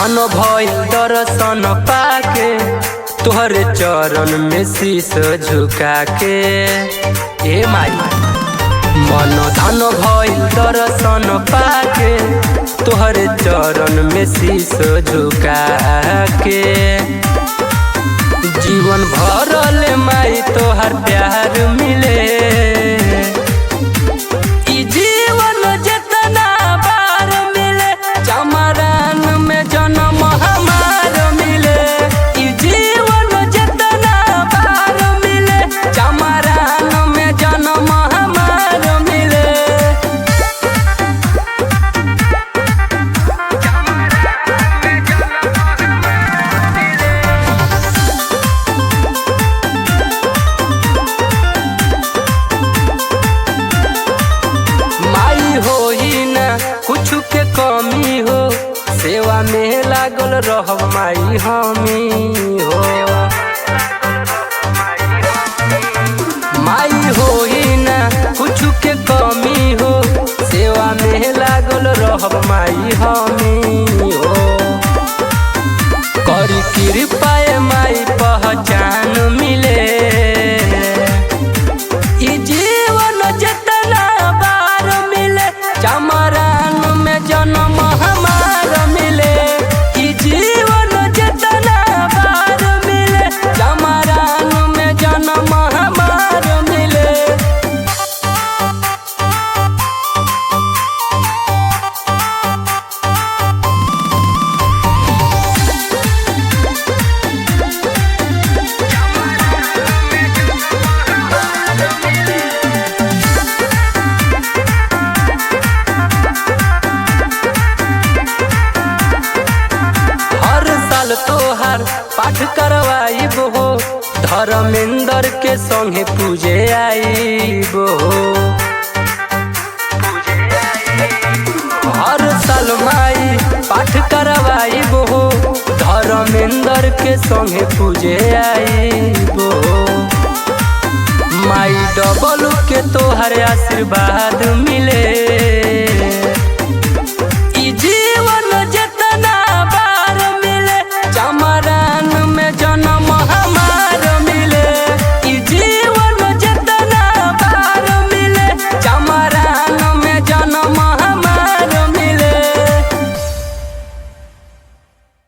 धन भइल दर्शन पाके तोहरे चरण में शीश झुका के। ए माई मन धन भइल दर्शन पाके तोहरे चरण में शीश झुका के। जीवन भरल माई तोहर प्यार मिले। ई जीवन जितना बार मिले चमरान में जन्म हमार मिले। ई जीवन जितना बार मिले चमरान में जन्म हमार मिले। कुछ के कमी हो सेवा में लागल रहब माई हमी हो। माई होई ना कुछ के कमी हो सेवा में लागल रहब माई हमी हो। करी कृपा माई पहचान मिले। ई जीवन जितना बार मिले चमरान में जन्म हमार मिले। ई जीवन जितना बार मिले चमरान में जन्म हमार मिले। तोहार पाठ करवाइब हो धर्मेंद्र के संगे पूजे आइब हो। हर साल माई पाठ करवाइब हो धर्मेंद्र के संगे पूजे आइब हो। माई डबल के तोहर आशीर्वाद मिले।